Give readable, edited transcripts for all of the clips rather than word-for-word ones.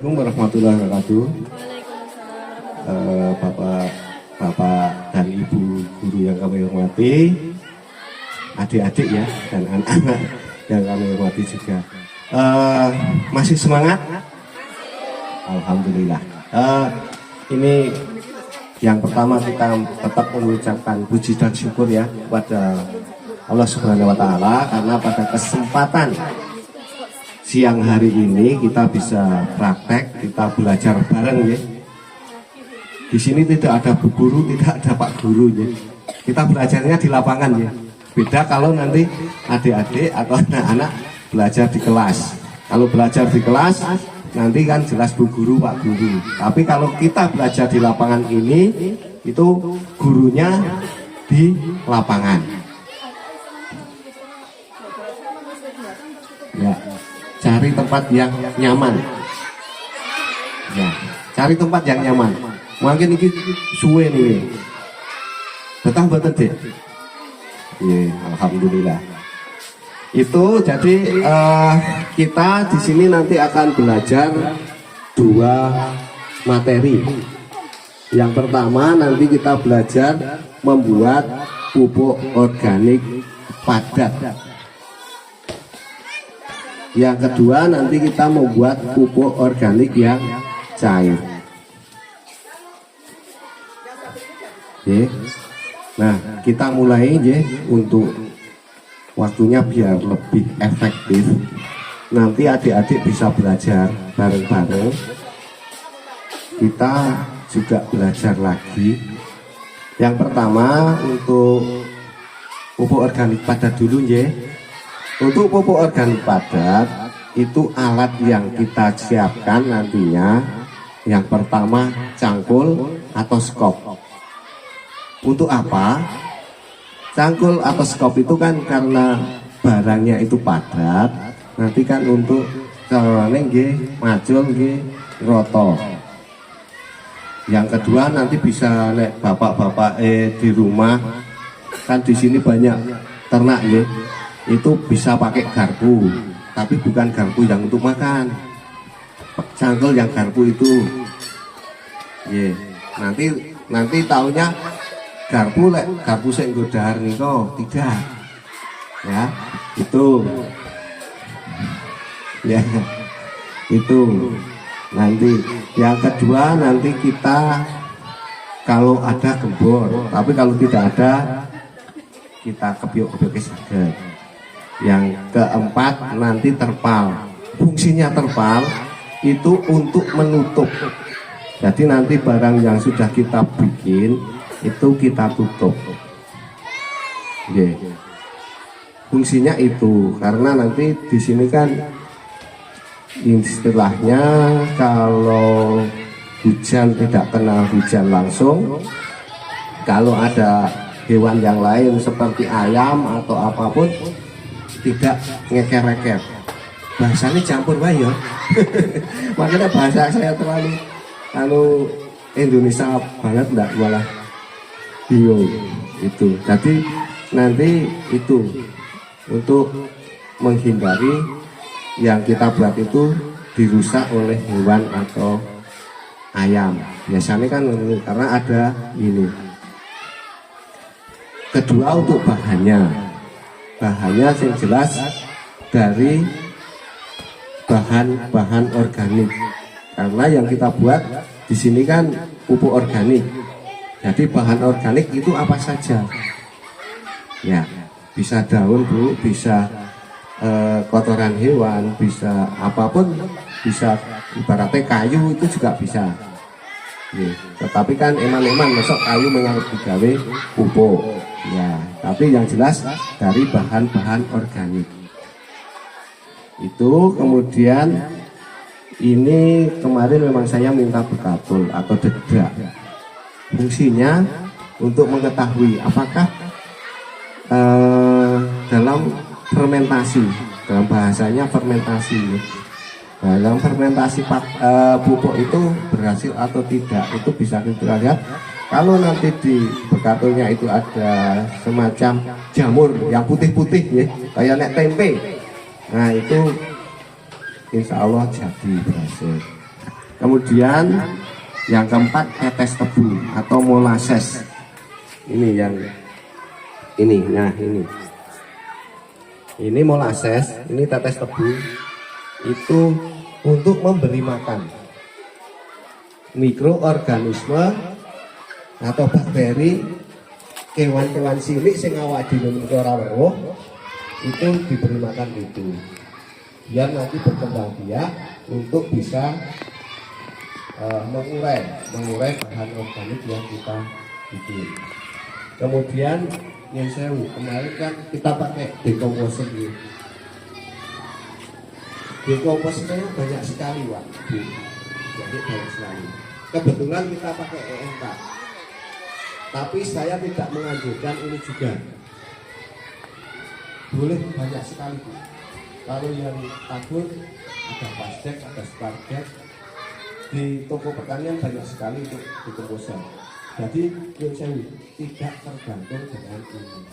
Assalamualaikum warahmatullahi wabarakatuh. Bapak dan Ibu guru yang kami hormati, adik-adik ya, dan anak-anak yang kami hormati juga. Masih semangat? Alhamdulillah. Ini yang pertama kita tetap mengucapkan puji dan syukur ya kepada Allah Subhanahu wa Ta'ala, karena pada kesempatan siang hari ini kita bisa praktek, kita belajar bareng ya. Di sini tidak ada bu guru, tidak ada pak guru ya. Kita belajarnya di lapangan ya. Beda kalau nanti adik-adik atau anak-anak belajar di kelas. Kalau belajar di kelas nanti kan jelas bu guru, pak guru. Tapi kalau kita belajar di lapangan ini, itu gurunya di lapangan. Ya. Cari tempat yang nyaman ya, cari tempat yang nyaman. Mungkin ini suwe nih betah betul deh ya, alhamdulillah. Itu jadi kita di sini nanti akan belajar dua materi. Yang pertama nanti kita belajar membuat pupuk organik padat. Yang kedua nanti kita membuat pupuk organik yang cair. Oke. Nah kita mulai ya, untuk waktunya biar lebih efektif. Nanti adik-adik bisa belajar bareng-bareng. Kita juga belajar lagi. Yang pertama untuk pupuk organik padat dulu ya. Untuk pupuk organik padat itu alat yang kita siapkan nantinya. Yang pertama cangkul atau skop. Untuk apa? Cangkul atau skop itu kan karena barangnya itu padat. Nanti kan untuk carane nggih macul nggih roto. Yang kedua nanti bisa nek bapak-bapak di rumah kan di sini banyak ternak ya. Itu bisa pakai garpu, tapi bukan garpu yang untuk makan. Cangkul yang garpu itu yeah. Nanti taunya garpu sing nggo dahar niko tidak ya, itu ya itu. Nanti yang kedua nanti kita kalau ada gembor, tapi kalau tidak ada kita kebiok-kebiok saged. Yang keempat nanti terpal. Fungsinya terpal itu untuk menutup. Jadi nanti barang yang sudah kita bikin itu kita tutup. Yeah. Fungsinya itu karena nanti di sini kan istilahnya kalau hujan tidak kena hujan langsung, kalau ada hewan yang lain seperti ayam atau apapun tidak ngeker-ngeker. Bahasanya campur bayo. Makanya bahasa saya terlalu Indonesia banget, enggak malah bingung itu. Jadi nanti itu untuk menghindari yang kita buat itu dirusak oleh hewan atau ayam. Biasanya kan karena ada ini. Kedua untuk bahannya yang jelas dari bahan-bahan organik, karena yang kita buat di sini kan pupuk organik. Jadi bahan organik itu apa saja ya, bisa daun bu, bisa kotoran hewan, bisa apapun, bisa ibaratnya kayu itu juga bisa ya. Tetapi kan eman-eman masuk kayu mengarut digawe pupuk ya, tapi yang jelas dari bahan-bahan organik itu. Kemudian ini kemarin memang saya minta bekatul atau dedak. Fungsinya untuk mengetahui apakah dalam fermentasi, dalam bahasanya fermentasi, dalam fermentasi pupuk itu berhasil atau tidak, itu bisa kita lihat kalau nanti di bekatulnya itu ada semacam jamur yang putih-putih ya, kayak nek tempe. Nah itu insya Allah jadi berhasil. Kemudian yang keempat tetes tebu atau molasses. Ini yang ini, nah ini molasses, ini tetes tebu itu untuk memberi makan mikroorganisme atau bakteri kewan-kewan cilik sing awak dhewe ora weruh, itu diberi makan itu biar nanti berkembang biak untuk bisa mengurai bahan organik yang kita bikin. Kemudian yang sewu kemarin kan kita pakai decomposer ini. Decomposernya banyak sekali Pak. Jadi banyak sekali. Kebetulan kita pakai EMK. Tapi saya tidak menganjurkan ini juga. Boleh banyak sekali Bu. Kalau yang tabur ada pasdek, ada sparget. Di toko pertanian banyak sekali untuk decomposer. Jadi yang saya tidak tergantung dengan ini.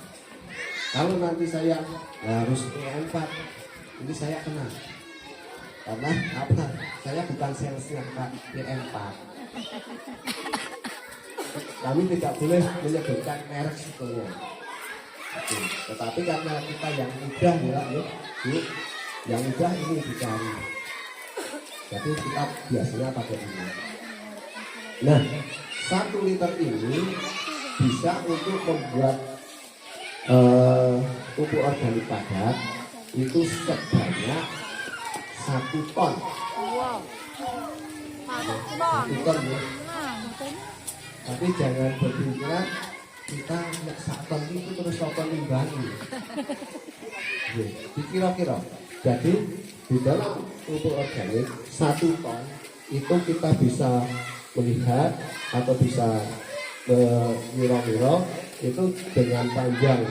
Kalau nanti saya harus E4, ini saya kena. Karena apa? Saya bukan salesnya Pak E4. Kami tidak boleh menyebutkan merek sebetulnya. Tetapi karena kita yang mudah ya, yang mudah ini dicari. Jadi kita biasanya pakai ini. Nah, 1 liter ini bisa untuk membuat pupuk organik padat itu sebanyak 1 ton. Wow. 1 ton ya. Tapi jangan berpikiran kita nggak 1 ton itu terus 1 ton imbangi. Dikira-kira. Jadi di dalam pupuk organik 1 ton itu kita bisa melihat atau bisa mengira-ngira itu dengan panjang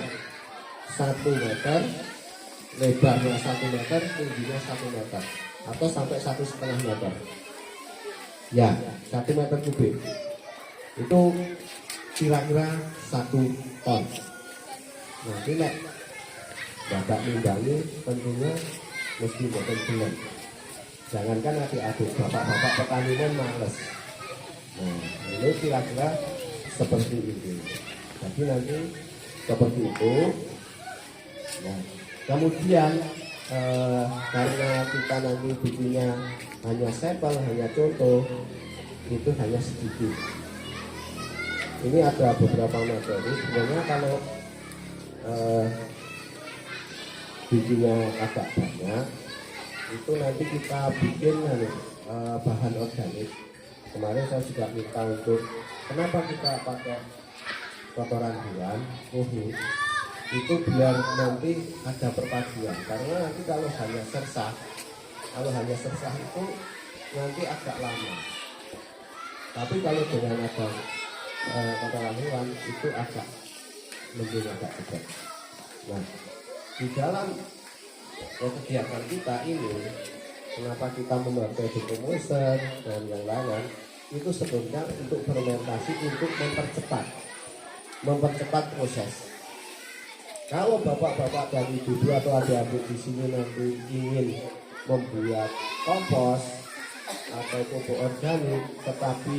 1 meter, lebarnya 1 meter, tingginya 1 meter atau sampai 1,5 meter. Ya, 1 meter kubik itu kira-kira 1 ton. Nah, ini bapak mimbangi tentunya mesti buatan benar. Jangankan adik-adik, bapak-bapak petani pun males. Nah, ini kira-kira seperti ini. Jadi nanti seperti itu. Nah, kemudian karena kita nanti bikinnya hanya sampel, hanya contoh, itu hanya sedikit. Ini ada beberapa materi. Sebenarnya kalau bikinnya agak banyak, itu nanti kita bikin bahan organik. Kemarin saya juga minta untuk kenapa kita pakai kotoran hewan, itu biar nanti ada perpaduan. Karena nanti kalau hanya sersah itu nanti agak lama. Tapi kalau dengan ada kotoran hewan itu agak cepat. Nah, di dalam kegiatan kita ini, kenapa kita memakai decomposer dan yang lain, itu sebenarnya untuk fermentasi, untuk mempercepat proses. Kalau bapak-bapak dan ibu-ibu atau adik-adik di sini nanti ingin membuat kompos atau pupuk organik, tetapi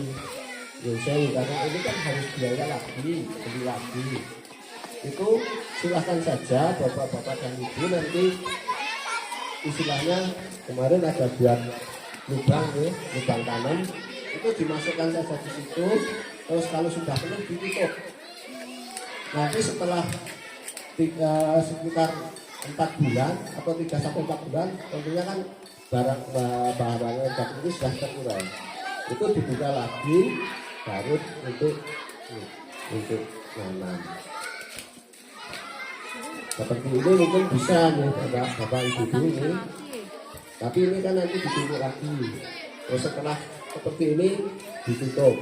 karena ini kan harus biaya lagi, beli lagi, itu silahkan saja bapak-bapak dan ibu nanti istilahnya kemarin ada buat lubang tanam, itu dimasukkan saja di situ, terus kalau sudah penuh ditutup. Nanti setelah sekitar 4 bulan atau 3 sampai 4 bulan, tentunya kan barang itu sudah terurai. Itu dibuka lagi baru untuk nanam. Seperti ini mungkin bisa nih bapak ibu ini. Tapi ini kan nanti ditutup lagi. Terus setelah seperti ini ditutup.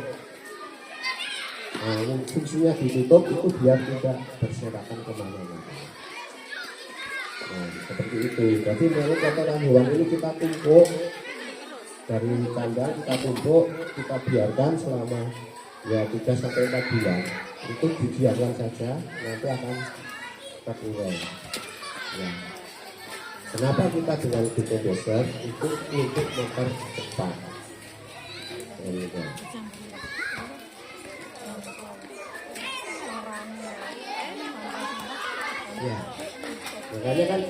Nah, fungsinya ditutup itu biar tidak berserakan kemana-mana. Nah, seperti itu. Jadi memang kotoran hewan ini kita tumpuk dari kandang, kita tumpuk, kita biarkan selama 3 sampai 4 bulan. Itu dibiarkan saja, nanti akan terurai. Ya. Kenapa kita dengan decomposer itu untuk mempercepat? makanya kan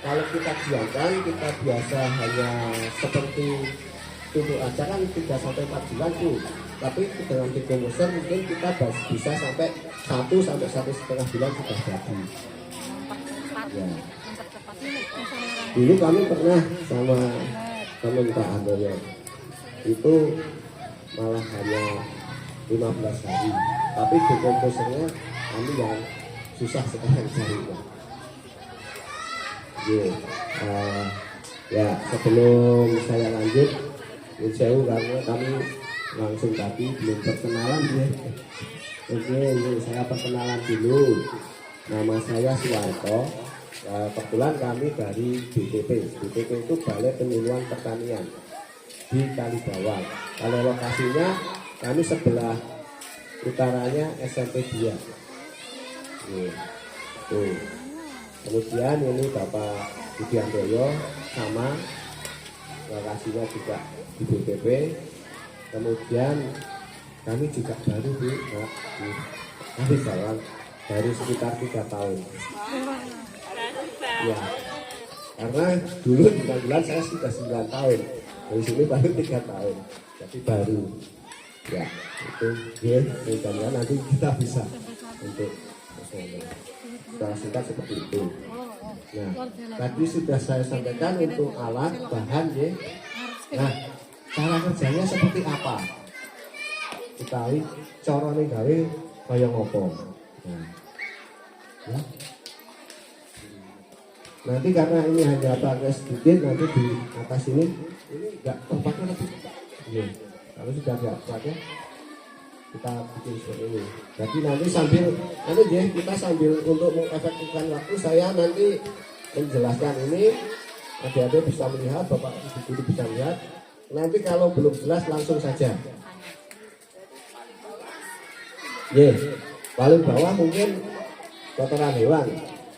kalau kita diamkan, kita biasa hanya seperti tunduk aja kan 3 sampai 4 bulan tuh. Tapi dengan dekomposer mungkin kita bisa sampai 1 sampai 1,5 bulan sudah jadi. Ya. Dulu kami pernah sama teman Pak Andoyo, itu malah hanya 15 hari. Tapi dekomposernya kami yang susah sekarang carinya. Ya, sebelum saya lanjut, jauh karena kami langsung tadi belum perkenalan ya. Oke, saya perkenalan dulu. Nama saya Suwarto. Kebetulan kami dari BPP. BPP itu Balai Penyuluhan Pertanian di Kalibawang. Kalau lokasinya kami sebelah utaranya SMP 2. Tuh. Kemudian ini Bapak Budi Andoyo sama lokasinya juga di BPP. Kemudian kami juga baru di Kalibawang baru sekitar 3 tahun. Ya, karena dulu di bulan saya sudah 9 tahun, dari sini baru 3 tahun, jadi baru. Ya, itu ya, mudah-mudahan nanti kita bisa untuk secara singkat seperti itu. Nah, tadi sudah saya sampaikan untuk alat, bahan ya. Nah, cara kerjanya seperti apa? Kita lihat caranya gawe kaya ngopo. Nah, ya. Nanti karena ini hanya pakai sedikit, nanti di atas ini enggak tempatnya lebih. Ya. Kalau sudah enggak pakai, kita bikin seperti ini. Jadi nanti kita sambil untuk mengefektifkan waktu, saya nanti menjelaskan ini, adik-adik bisa melihat, bapak ibu bisa melihat. Nanti kalau belum jelas langsung saja. Paling bawah mungkin kotoran hewan.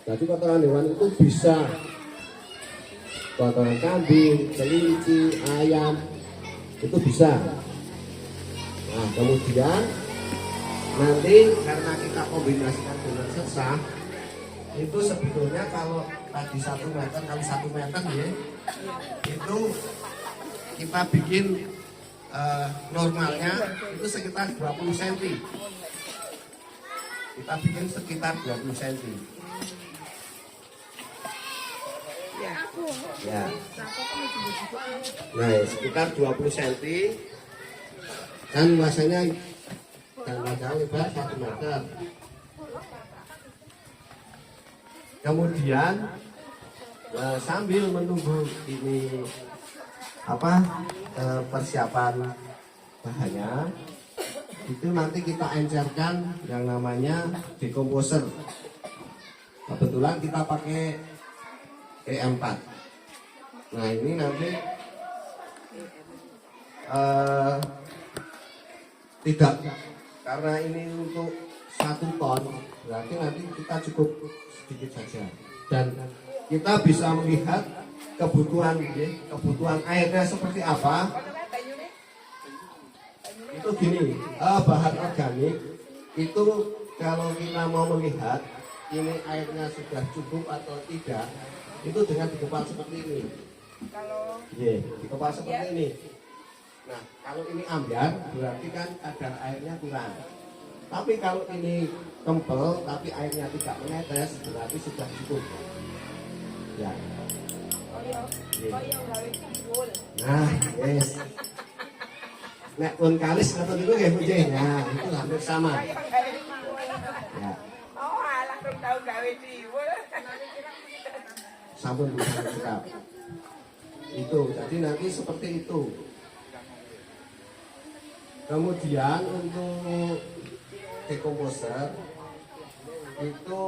Jadi kotoran hewan itu bisa kotoran kambing, kelinci, ayam, itu bisa. Nah, kemudian nanti karena kita kombinasikan dengan sesah, itu sebetulnya kalau tadi 1 meter kali 1 meter ya, itu kita bikin normalnya itu sekitar 20 cm. Kita bikin sekitar 20 cm. Ya. Nah, sekitar 20 cm. Kan luasannya dan lebar 1 meter. Kemudian sambil menunggu ini persiapan bahannya, itu nanti kita encerkan yang namanya dekomposer. Kebetulan kita pakai E4. Nah, ini nanti tidak, karena ini untuk 1 ton, berarti nanti kita cukup sedikit saja. Dan kita bisa melihat kebutuhan airnya seperti apa. Itu gini, bahan organik itu kalau kita mau melihat ini airnya sudah cukup atau tidak, itu dengan dikepal seperti ini. Dikepal seperti ini. Nah, kalau ini ambiar berarti kan kadar airnya kurang. Tapi kalau ini kempel tapi airnya tidak menetes, berarti sudah cukup. Ya. Nah, yes. Nek pun kalis atau itu kayak begini, nah itu hampir sama. Ya. Sampun bisa cekap. Itu, jadi nanti seperti itu. Kemudian untuk dekomposer itu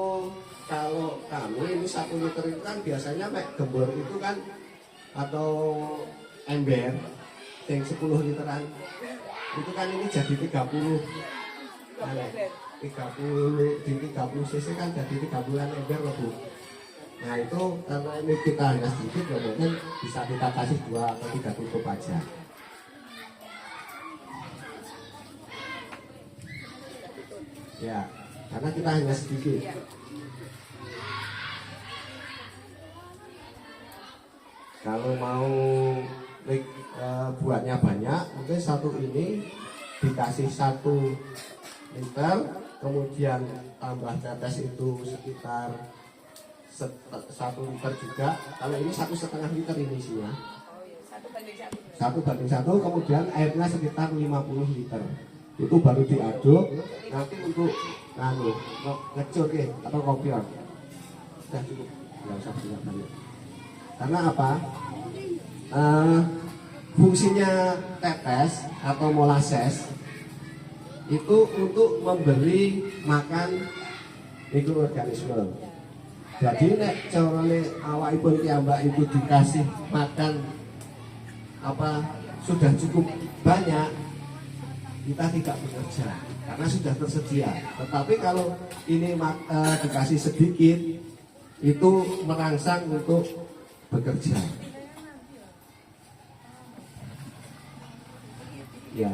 kalau kami ini 1 liter itu kan biasanya gembor itu kan atau ember yang 10 literan itu kan ini jadi 30 di 30 cc kan jadi 30an ember loh Bu. Nah itu karena ini kita hanya sedikit ya mungkin bisa kita kasih 2 atau 3 tutup aja. Ya, karena kita hanya sedikit. Kalau mau buatnya banyak, mungkin satu ini dikasih 1 liter, kemudian tambah tetes itu sekitar 1 liter juga. Kalau ini 1,5 liter ini isinya. 1:1, kemudian airnya sekitar 50 liter. Itu baru diaduk. Nanti untuk ngecut atau kopior. Sudah cukup, nggak usah banyak. Karena apa? Fungsinya tetes atau molases itu untuk memberi makan mikroorganisme. Jadi nek carane awakipun piyambak itu dikasih makan sudah cukup banyak, kita tidak bekerja karena sudah tersedia. Tetapi kalau ini dikasih sedikit, itu merangsang untuk bekerja. Ya.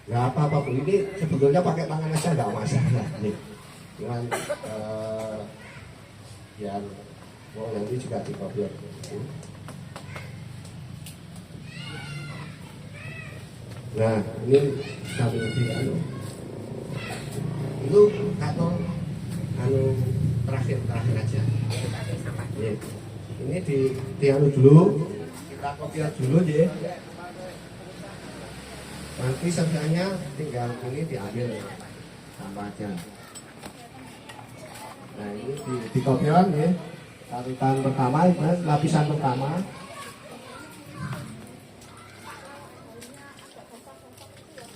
Ya apa-apa Bu, ini sebetulnya pakai tangan aja nggak masalah nih. Cuman yang mau nanti juga dikopior. Nah ini kami itu atau terakhir aja. Ini di dulu, kita kopior dulu ya. Nanti sisanya tinggal ini diambil sampah aja. Nah ini di kopior ya. Lapisan pertama, lapisan pertama.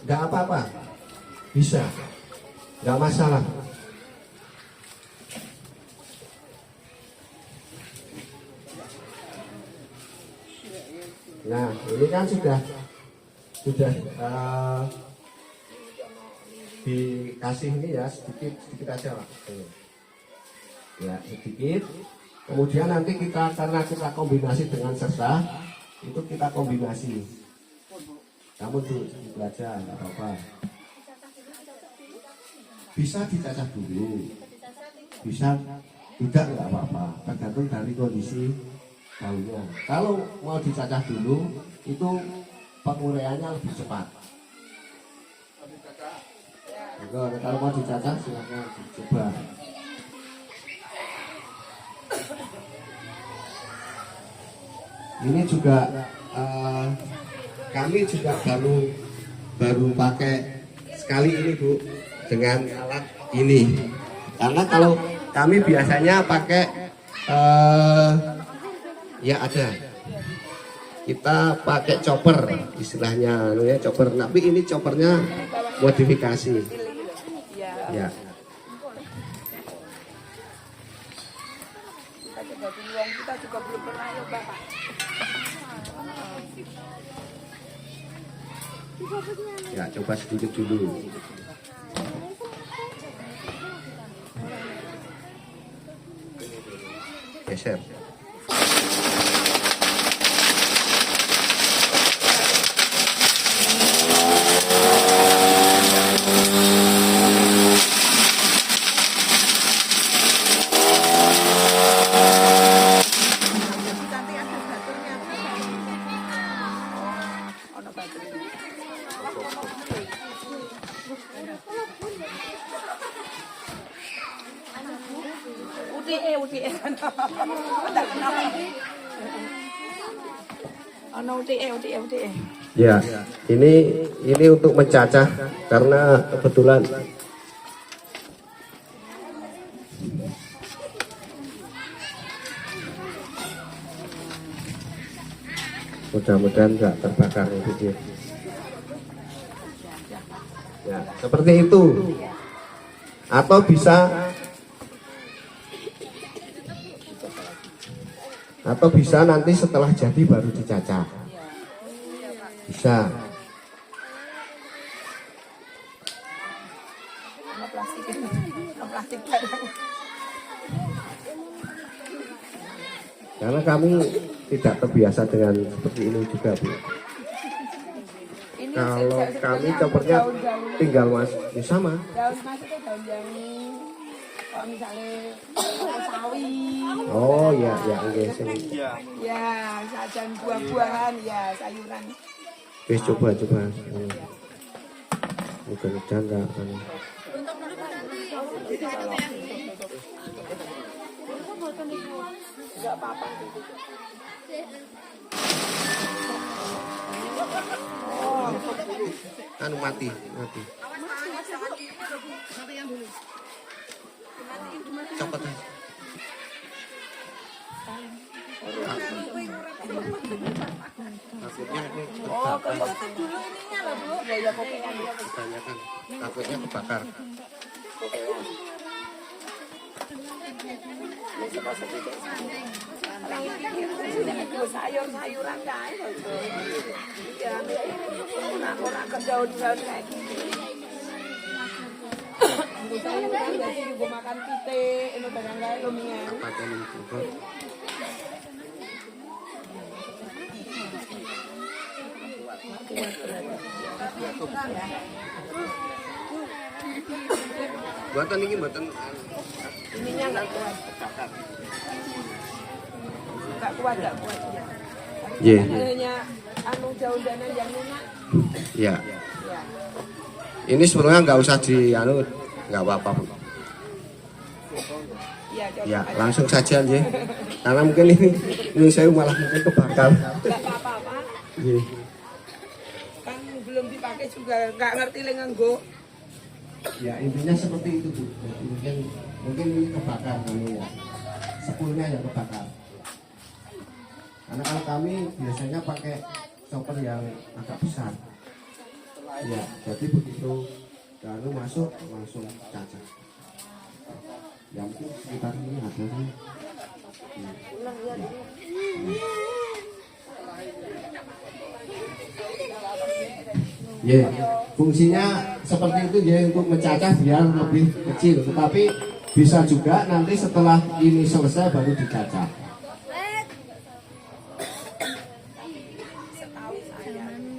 Enggak apa-apa, bisa, enggak masalah. Nah ini kan sudah dikasih ini ya sedikit aja lah. Ya sedikit. Kemudian nanti karena kita kombinasi dengan sersa, itu kita kombinasi. Kamu tuh belajar nggak apa-apa. Bisa dicacah dulu, bisa tidak nggak apa-apa. Tergantung dari kondisi baunya. Kalau mau dicacah dulu, itu penguraiannya lebih cepat. Kalau mau dicacah silakan coba. Ini juga kami juga baru pakai sekali ini Bu dengan alat ini. Karena kalau kami biasanya pakai ya ada. Kita pakai chopper istilahnya, ya chopper. Tapi ini choppernya modifikasi. Ya. Kita juga belum pernah nyoba Pak. Ya coba sedikit dulu. Geser. Ya, ini untuk mencacah karena kebetulan mudah-mudahan nggak terbakar itu. Ya, seperti itu. Atau bisa nanti setelah jadi baru dicacah. Bisa. Karena kami tidak terbiasa dengan seperti ini juga Bu. Kalau kami choppernya tinggal mas, ya sama. Kalau misalnya sawi, Oh ya ya nggih sing ya sajian buah-buahan, ya sayuran. wis coba. Mungkin jangka kan. Enggak apa-apa. Anu mati. Copot aja. Takutnya ini Oh, kebakar. kebetulan dulu ininya loh, Bu. Ya kopian dia. Kebanyakan takutnya kebakar. Sayur-sayuran kan. Iya, orang ke daun kayak gini. Sayuran jadi juga makan pitik, itu barang kayak lumian. Paten juga. Buatan ini buatan Ininya nggak kuat. Nggak kuat. Iya. Hanya anu jauh dana yang lunak. Ya. Ya. Ini sebenarnya nggak usah di anu, nggak apa-apa. Bu. Iya, coba Ya, aja. langsung saja aja. Karena mungkin ini saya malah mungkin kebakar. Nggak apa-apa. Iya. Kan belum dipakai juga nggak ngerti nganggo. Ya intinya seperti itu Bu. Jadi mungkin ini kebakar kami ya. Sepulnya yang kebakar. Karena kalau kami biasanya pakai chopper yang agak besar. Ya, jadi begitu lalu masuk langsung cacat. Ya mungkin sekitar ini ada sih. Ya, fungsinya seperti itu ya untuk mencacah biar lebih kecil. Tetapi bisa juga nanti setelah ini selesai baru dicacah.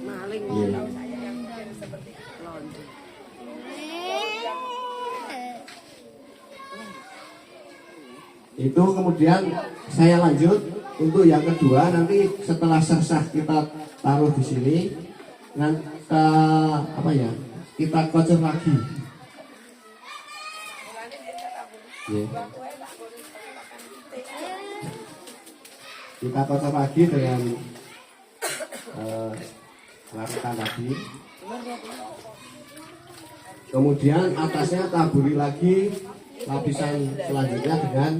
Maling Iya. tahu saya yang seperti londe. Itu kemudian saya lanjut untuk yang kedua nanti setelah sesah kita taruh di sini nanti apa ya kita kocok lagi. Ya. Kita kocok lagi dengan larutan tadi. Kemudian atasnya taburi lagi lapisan selanjutnya dengan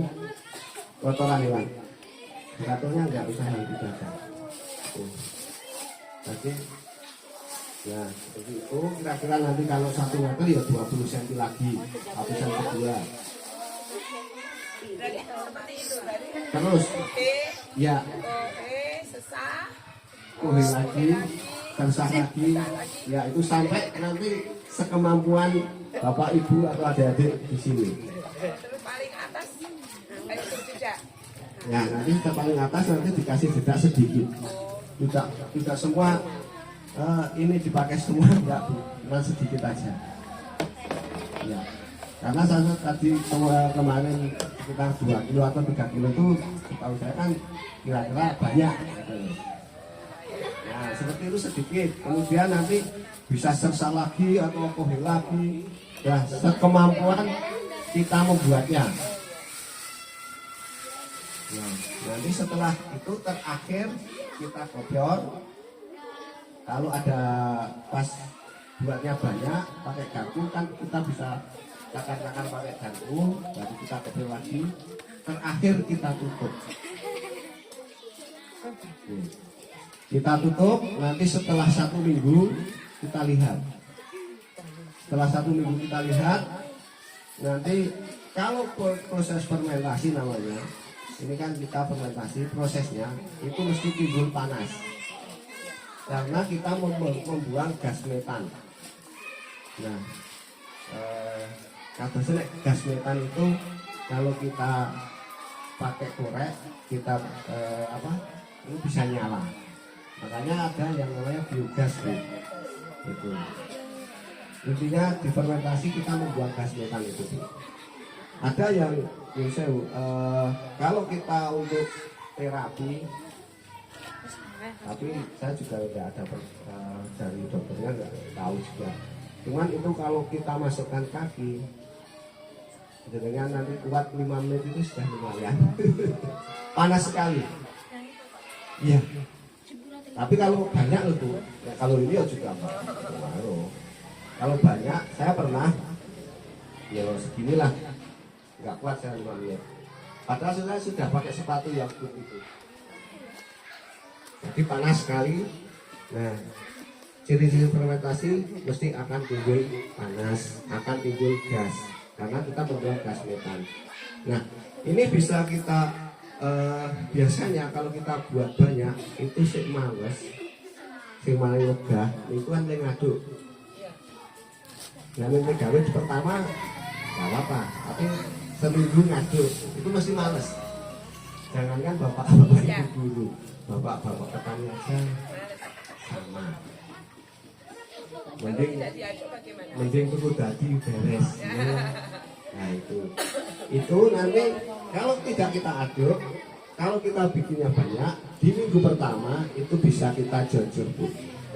kotoran hewan. Beraturnya nggak usah yang dibaca. Jadi, ya seperti itu. Kira-kira nanti kalau 1 meter ya 20 cm lagi lapisan kedua. Terus, ya Sesah. kuning lagi, tersah lagi. Ya itu sampai nanti sekemampuan bapak ibu atau adik-adik di sini. Terus paling atas kayak jejak. Ya nanti ke paling atas nanti dikasih jeda sedikit. Tidak semua ini dipakai semua, enggak, cuma sedikit aja. Ya, karena saya tadi kemarin sekitar 2 kilo atau 3 kilo itu, tahu saya kan kira-kira banyak. Nah seperti itu sedikit. Kemudian nanti bisa sersa lagi atau kohil lagi. Ya sekemampuan kita membuatnya. Nah, nanti setelah itu terakhir kita kopior. Kalau ada pas buatnya banyak pakai garpu kan kita bisa takar-takar pakai garpu, baru kita kopior lagi. Terakhir kita tutup. Kita tutup. Nanti setelah 1 minggu kita lihat. Setelah 1 minggu kita lihat. Nanti kalau proses fermentasi namanya. Ini kan kita fermentasi, prosesnya itu mesti timbul panas karena kita membuang gas metan. Nah, katanya gas metan itu kalau kita pakai korek kita itu bisa nyala. Makanya ada yang namanya biogas gitu. Intinya di fermentasi kita membuang gas metan itu. Ada yang kalau kita untuk terapi, tapi saya juga tidak ada dari dokternya nggak tahu juga. Cuman itu kalau kita masukkan kaki, dengan nanti kuat 5 menit itu sudah lumayan. Panas sekali. Iya. Tapi kalau banyak itu, ya kalau ini juga pengaruh. Kalau banyak, saya pernah, ya seginilah, nggak kuat saya 5 menit. Padahal saya sudah pakai sepatu yang itu. Jadi panas sekali. Nah, ciri-ciri fermentasi mesti akan timbul panas, akan timbul gas, karena kita membuang gas metan. Nah, ini bisa kita biasanya kalau kita buat banyak itu sik males, sing malah wegah, itu kan yang ngaduk. Nah, ini gawe pertama nggak apa-apa, tapi seminggu ngaduk itu masih males. Jangankan bapak-bapak ibu guru, bapak-bapak petani aja sama. Mending kudu dadi beres. Nah itu nanti kalau tidak kita aduk, kalau kita bikinnya banyak di minggu pertama itu bisa kita jojor.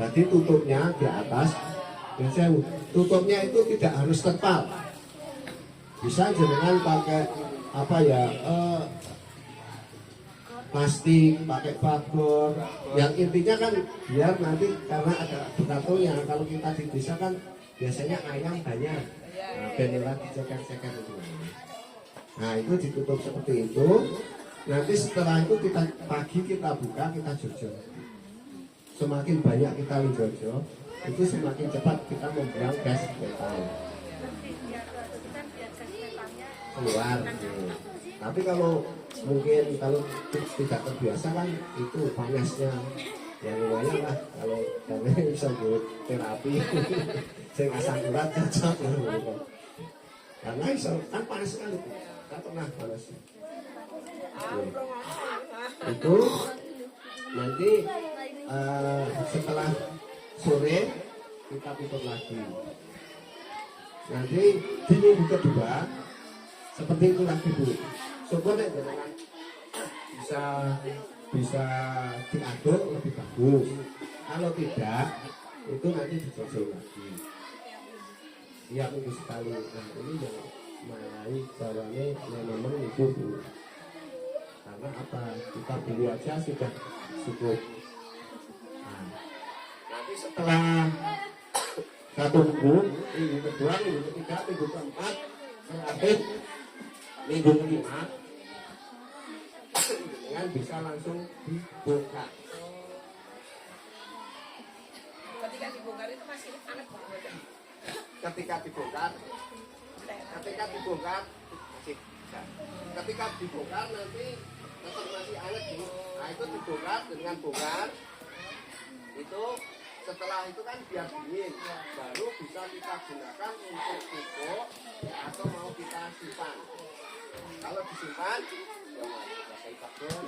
Jadi tutupnya di atas, tutupnya itu tidak harus tebal. Bisa jenengan pakai apa ya? Plastik, pakai bagor, yang intinya kan biar nanti karena ada bekatonya. Kalau kita di desa kan biasanya ayam banyak, nah, diceker-ceker itu. Nah itu ditutup seperti itu. Nanti setelah itu kita pagi kita buka, kita jojor. Semakin banyak kita jojo, itu semakin cepat kita membuang gas metan keluar. Tapi kalau mungkin kalau tidak terbiasa kan itu panasnya yang lumayan lah. Kalau karena bisa buat terapi saya asam urat cocok karena kan panas sekali, kan pernah panas itu. Nanti setelah sore kita tutup lagi. Nanti di minggu kedua seperti itu lagi Bu. Syukur deh jangan bisa diaduk lebih bagus. Kalau tidak itu nanti dijojol lagi. Iya minggu sekali. Nah ini yang mulai caranya yang memang itu Bu. Karena apa? Kita dulu aja sudah cukup. Nah, nanti setelah 1 minggu, minggu kedua, minggu ketiga, minggu keempat, terakhir minggu kelima, dengan bisa langsung dibongkar. Ketika dibongkar itu masih anget banget. Ketika dibongkar masih bisa. Ketika dibongkar nanti tetap masih anget dulu. Nah itu dibongkar dengan bongkar itu. Setelah itu kan biar dingin, baru bisa kita gunakan untuk pupuk atau mau kita simpan. Kalau disimpan, ya mau kita pakai bagor.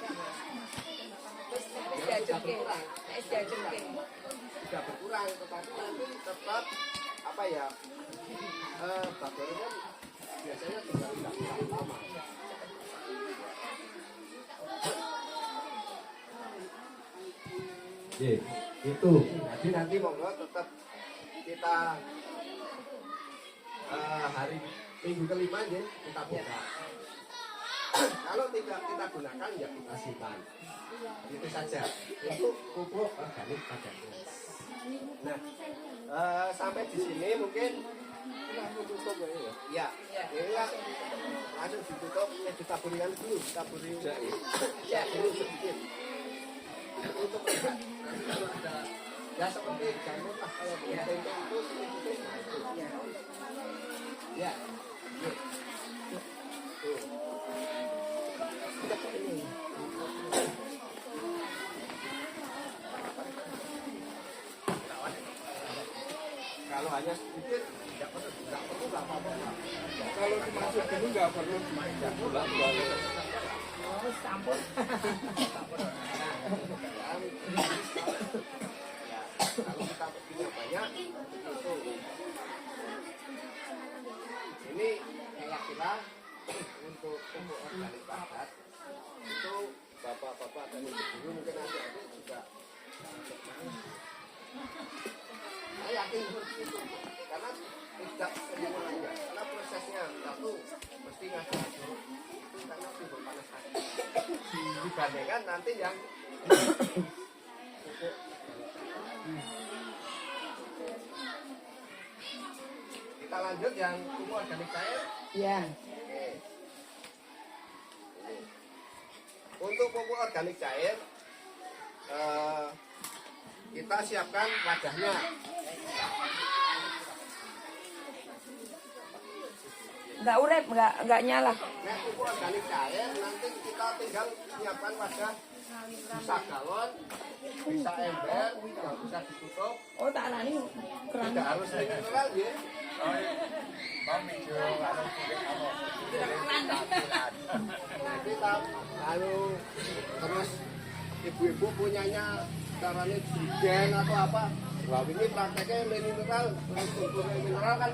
Sudah berkurang, tetapi nanti tetap apa ya? Bagor itu biasanya juga tidak lama. Itu jadi nanti monggo tetap kita hari minggu kelima ya kita buka. Kalau tidak kita gunakan ya kita simpan. Itu saja. Itu pupuk organik padanya. Nah sampai di sini mungkin langsung tutup ya. Ya langsung ditutup. Ya ditaburkan dulu, ditaburin ya dulu sedikit. Untuk kalau ada ya seperti jamur lah kalau tempe itu sedikit ya kalau hanya sedikit tidak perlu nggak apa-apa. Kalau dimasuk dulu nggak perlu dimainkan pulang Sampun. Kalau kita punya banyak itu ini kayak kita Jadi mungkin adik-adik juga saya yakin seperti itu karena tidak semua aja karena prosesnya satu mesti ngasih itu karena timbul panas hati dibandingkan nanti yang kita lanjut yang pupuk organik cair. Iya. Untuk pupuk organik cair kita siapkan wadahnya. Nggak urep, nggak nyala. Nah, pupuk organik cair nanti kita tinggal siapkan wadah bisa galon, bisa ember, yang bisa ditutup. Oh, tak alani keran. Tidak harus mineral ya. Kita lalu terus ibu-ibu punyanya caranya jiden atau apa. Wah ini prakteknya mineral, terus mineral kan